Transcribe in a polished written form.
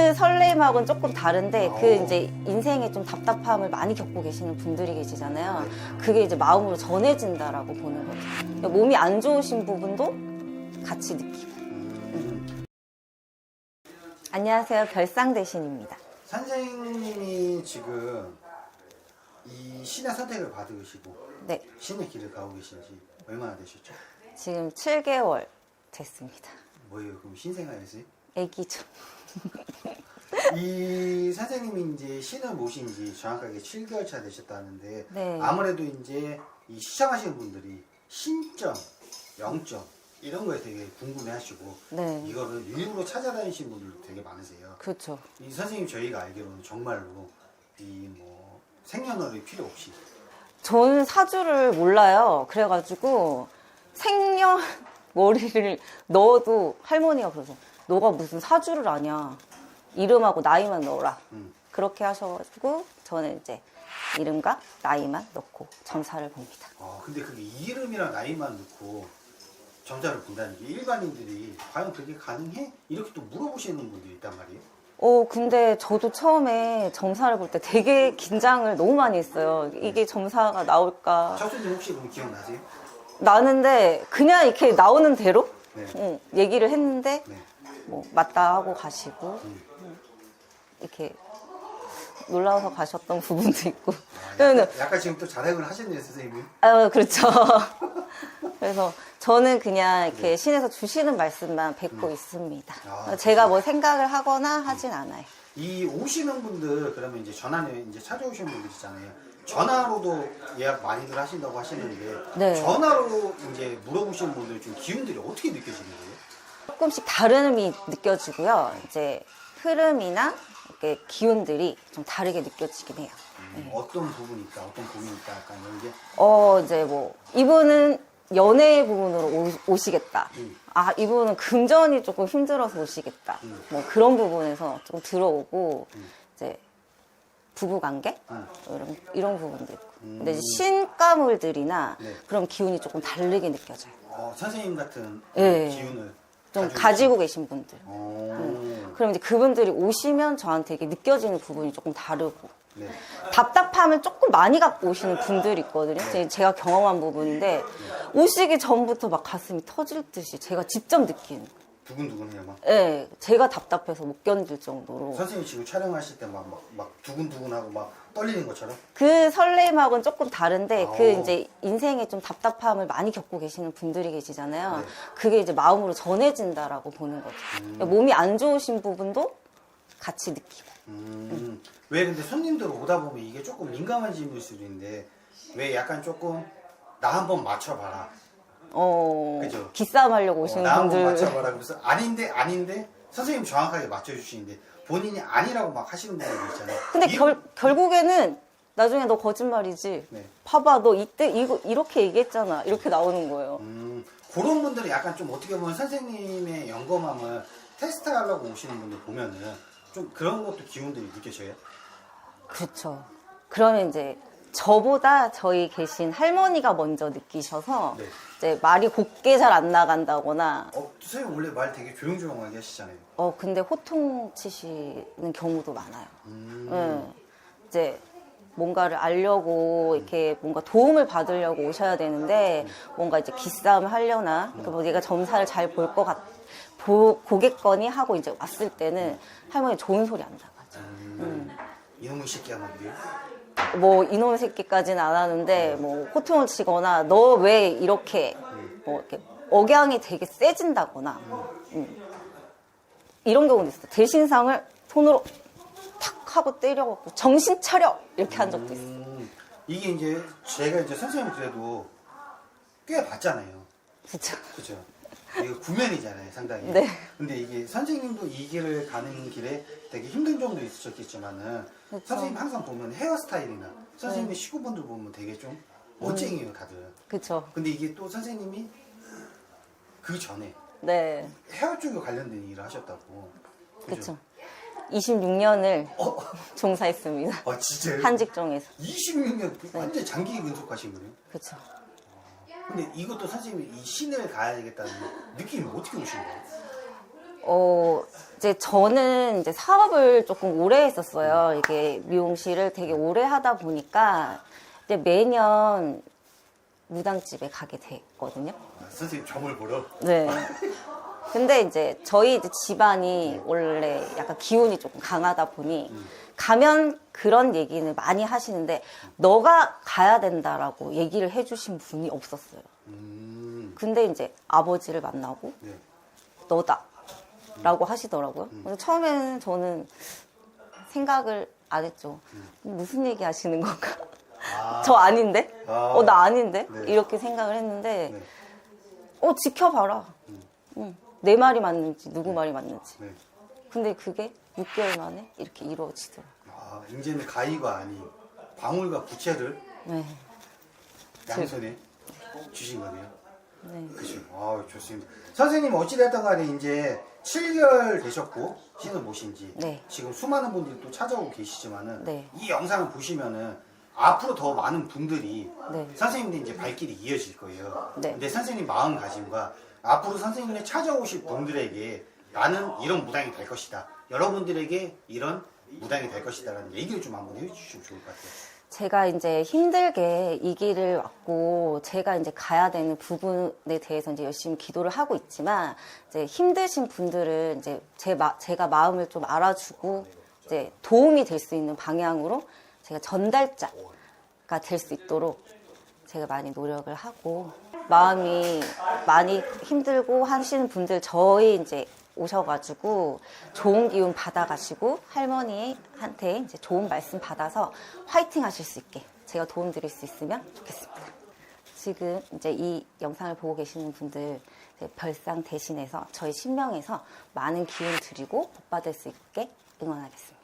그 설렘하고는 조금 다른데 그 이제 인생에 좀 답답함을 많이 겪고 계시는 분들이 계시잖아요. 그게 이제 마음으로 전해진다라고 보는 거죠. 그러니까 몸이 안 좋으신 부분도 같이 느끼고. 안녕하세요. 별상대신입니다. 선생님이 지금 이 신의 선택을 받으시고 네, 신의 길을 가고 계신 지 얼마나 되셨죠? 지금 7개월 됐습니다. 뭐예요? 그럼 신생아였어요? 애기죠. 이 선생님이 이제 신을 모신 지 정확하게 7개월 차 되셨다는데 네. 아무래도 이제 이 시청하시는 분들이 신점, 영점 이런 거에 되게 궁금해하시고 네. 이거를 일부러 찾아다니시는 분들도 되게 많으세요. 그렇죠. 이 선생님 저희가 알기로는 정말로 이 뭐 생년월일 필요 없이 저는 사주를 몰라요. 그래가지고 생년월일을 넣어도 할머니가 그러죠. 너가 무슨 사주를 아냐. 이름하고 나이만 넣어라. 그렇게 하셔가지고 저는 이제 이름과 나이만 넣고 점사를 봅니다. 근데 그게 이름이랑 나이만 넣고 점자를 본다는 게 일반인들이 과연 그게 가능해? 이렇게 또 물어보시는 분들이 있단 말이에요. 근데 저도 처음에 점사를 볼 때 되게 긴장을 너무 많이 했어요. 이게 점사가 나올까. 철수님 혹시 그럼 기억나세요? 나는데 그냥 이렇게 나오는 대로 네. 얘기를 했는데 네. 뭐 맞다 하고 가시고 이렇게 놀라워서 가셨던 부분도 있고. 약간 지금 또 자랑을 하셨네요, 선생님이. 그렇죠. 그래서 저는 그냥 이렇게 신에서 주시는 말씀만 뵙고 있습니다. 제가 뭐 생각을 하거나 하진 않아요. 이 오시는 분들 그러면 이제 전화는 이제 찾아오시는 분들 있잖아요. 전화로도 예약 많이들 하신다고 하시는데 네. 전화로 이제 물어보시는 분들 좀 기운들이 어떻게 느껴지는 거예요? 조금씩 다름이 느껴지고요. 이제 흐름이나 이렇게 기운들이 좀 다르게 느껴지긴 해요. 어떤 부분이 있다, 어떤 부분이 있다, 약간 이런 게. 이제 뭐 이분은 연애 부분으로 오시겠다. 아, 이분은 금전이 조금 힘들어서 오시겠다. 뭐 그런 부분에서 조금 들어오고 이제 부부관계 이런 부분도 있고. 근데 이제 신가물들이나 네. 그런 기운이 조금 다르게 느껴져요. 선생님 같은 네. 기운을 좀 가지고 계신 분들. 계신. 그럼 이제 그분들이 오시면 저한테 이게 느껴지는 부분이 조금 다르고. 네. 답답함을 조금 많이 갖고 오시는 분들이 있거든요. 제가 경험한 부분인데 오시기 전부터 막 가슴이 터질 듯이 제가 직접 느끼는 거예요. 두근두근해요, 막. 네, 제가 답답해서 못 견딜 정도로. 선생님 지금 촬영하실 때 막 두근두근하고 막 떨리는 것처럼? 그 설렘하고는 조금 다른데 그 이제 인생에 좀 답답함을 많이 겪고 계시는 분들이 계시잖아요. 네. 그게 이제 마음으로 전해진다라고 보는 거죠. 그러니까 몸이 안 좋으신 부분도 같이 느끼고. 왜 근데 손님들 오다 보면 이게 조금 민감한 질문일 수도 있는데 왜 약간 조금 나 한번 맞춰봐라. 그죠? 기싸움 하려고 오시는 나 한번 분들. 맞춰봐라. 그래서 아닌데 선생님 정확하게 맞춰주시는데 본인이 아니라고 막 하시는 분들 있잖아요. 근데 결국에는 나중에 너 거짓말이지. 네. 봐봐, 너 이때 이렇게 얘기했잖아. 이렇게 나오는 거예요. 그런 분들은 약간 좀 어떻게 보면 선생님의 영검함을 테스트하려고 오시는 분들 보면은 좀 그런 것도 기운들이 느껴져요? 그렇죠. 그러면 이제 저보다 저희 계신 할머니가 먼저 느끼셔서 네. 이제 말이 곱게 잘 안 나간다거나 선생님 원래 말 되게 조용조용하게 하시잖아요. 근데 호통치시는 경우도 많아요. 네. 이제 뭔가를 알려고 이렇게 뭔가 도움을 받으려고 오셔야 되는데 뭔가 이제 기싸움을 하려나 그러니까 뭐 내가 점사를 잘 볼 것 보겠거니 하고 이제 왔을 때는 할머니 좋은 소리 안 나가죠. 이놈의 새끼야 막 이래요? 뭐 이놈의 새끼까지는 안 하는데 뭐 호통을 치거나 너 왜 이렇게 뭐 이렇게 억양이 되게 세진다거나 이런 경우도 있어요. 대신상을 손으로 탁 하고 때려갖고 정신 차려 이렇게 한 적도 있어요. 이게 이제 제가 이제 선생님 그래도 꽤 봤잖아요. 그렇죠. 그죠? 이거 구면이잖아요, 상당히. 네. 근데 이게 선생님도 이 길을 가는 길에 되게 힘든 점도 있으셨겠지만은 그쵸. 선생님 항상 보면 헤어스타일이나 선생님의 시구분들 보면 되게 좀 멋쟁이에요, 다들. 그렇죠. 근데 이게 또 선생님이 그 전에 네. 헤어 쪽에 관련된 일을 하셨다고. 그렇죠. 26년을 종사했습니다. 진짜요? 한 직종에서. 26년 완전 장기 근속하신 거네요. 그렇죠. 근데 이것도 선생님이 이 신을 가야겠다는 느낌이 어떻게 오신 거예요? 이제 저는 이제 사업을 조금 오래 했었어요. 이게 미용실을 되게 오래 하다 보니까 이제 매년 무당집에 가게 됐거든요. 선생님 점을 보러? 네. 근데 이제 저희 이제 집안이 원래 약간 기운이 조금 강하다 보니 가면 그런 얘기는 많이 하시는데 너가 가야 된다라고 얘기를 해주신 분이 없었어요. 근데 이제 아버지를 만나고 네. 너다 라고 하시더라고요. 그래서 처음에는 저는 생각을 안 했죠. 무슨 얘기 하시는 건가? 아. 저 아닌데? 아. 나 아닌데? 네. 이렇게 생각을 했는데 네. 지켜봐라. 내 말이 맞는지 누구 말이 맞는지. 네. 근데 그게 6개월 만에 이렇게 이루어지더라고요. 아, 이제는 가위가 아닌 방울과 부채를 네. 양손에 주신 거네요. 네. 그죠. 아, 좋습니다. 선생님 어찌됐든 간에 이제 7개월 되셨고 신을 모신 지 네. 지금 수많은 분들이 또 찾아오고 계시지만은 네. 이 영상을 보시면은 앞으로 더 많은 분들이 네. 선생님들 이제 발길이 이어질 거예요. 네. 근데 선생님 마음가짐과 앞으로 선생님을 찾아오실 분들에게 나는 이런 무당이 될 것이다. 여러분들에게 이런 무당이 될 것이다라는 얘기를 좀 한번 해주시면 좋을 것 같아요. 제가 이제 힘들게 이 길을 왔고 제가 이제 가야 되는 부분에 대해서 이제 열심히 기도를 하고 있지만 이제 힘드신 분들은 이제 제가 마음을 좀 알아주고 이제 도움이 될 수 있는 방향으로 제가 전달자가 될 수 있도록 제가 많이 노력을 하고 마음이 많이 힘들고 하시는 분들 저희 이제 오셔가지고 좋은 기운 받아가시고 할머니한테 이제 좋은 말씀 받아서 화이팅 하실 수 있게 제가 도움 드릴 수 있으면 좋겠습니다. 지금 이제 이 영상을 보고 계시는 분들 별상 대신해서 저희 신명에서 많은 기운 드리고 복 받을 수 있게 응원하겠습니다.